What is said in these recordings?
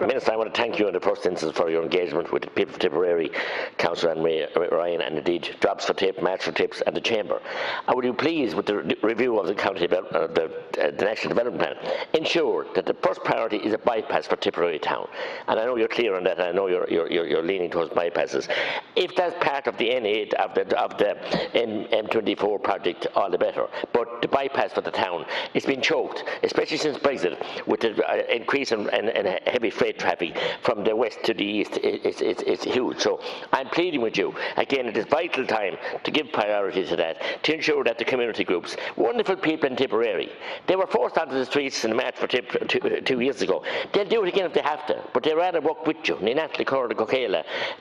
Minister, I want to thank you in the first instance for your engagement with the people of Tipperary, Councillor Anne-Marie Ryan, and indeed Drops for Tip, Match for Tips, and the Chamber. And would you please, with the review of the county the National Development Plan, ensure that the first priority is a bypass for Tipperary town? And I know you're clear on that, and I know you're leaning towards bypasses. If that's part of the N8 of the M24 project, all the better. But the bypass for the town, it's been choked, especially since Brexit, with the increase in heavy freight traffic from the west to the east. It's huge. So I'm pleading with you again. It is vital time to give priority to that, to ensure that the community groups, wonderful people in Tipperary, they were forced onto the streets in March for 2 years ago. They'll do it again if they have to, but they'd rather work with you.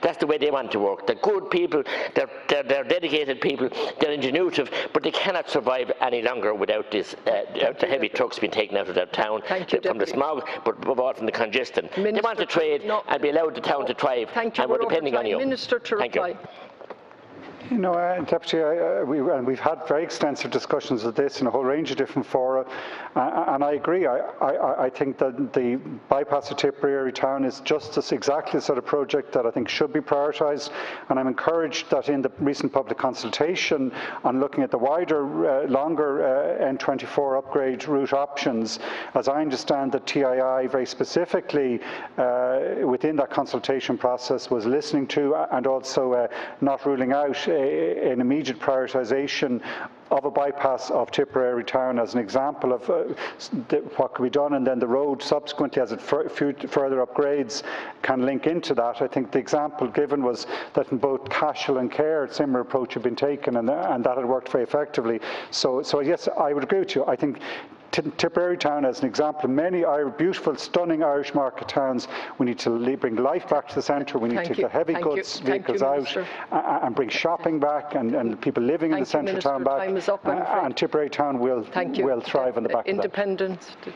That's the way they want to work. They're good people, they're dedicated people, they're ingenuitive, but they cannot survive any longer without this the heavy trucks being taken out of their town from the smog, but above all from the congestion. Minister, they want to trade and be allowed the town to thrive, and we're depending on you. Minister to reply. You know, Deputy, we've had very extensive discussions of this in a whole range of different fora, and I agree. I think that the bypass of Tipperary town is just exactly the sort of project that I think should be prioritised, and I'm encouraged that in the recent public consultation on looking at the wider, longer N24 upgrade route options, as I understand that TII very specifically within that consultation process was listening to and also not ruling out an immediate prioritisation of a bypass of Tipperary town as an example of what could be done, and then the road subsequently as it further upgrades can link into that. I think the example given was that in both Cashel and Care, a similar approach had been taken, and that had worked very effectively. So yes, I would agree with you. I think Tipperary town as an example, many beautiful, stunning Irish market towns, we need to bring life back to the centre. We need to take the heavy goods vehicles out and bring shopping back and people living in the centre town back. And Tipperary town will thrive on the back of that.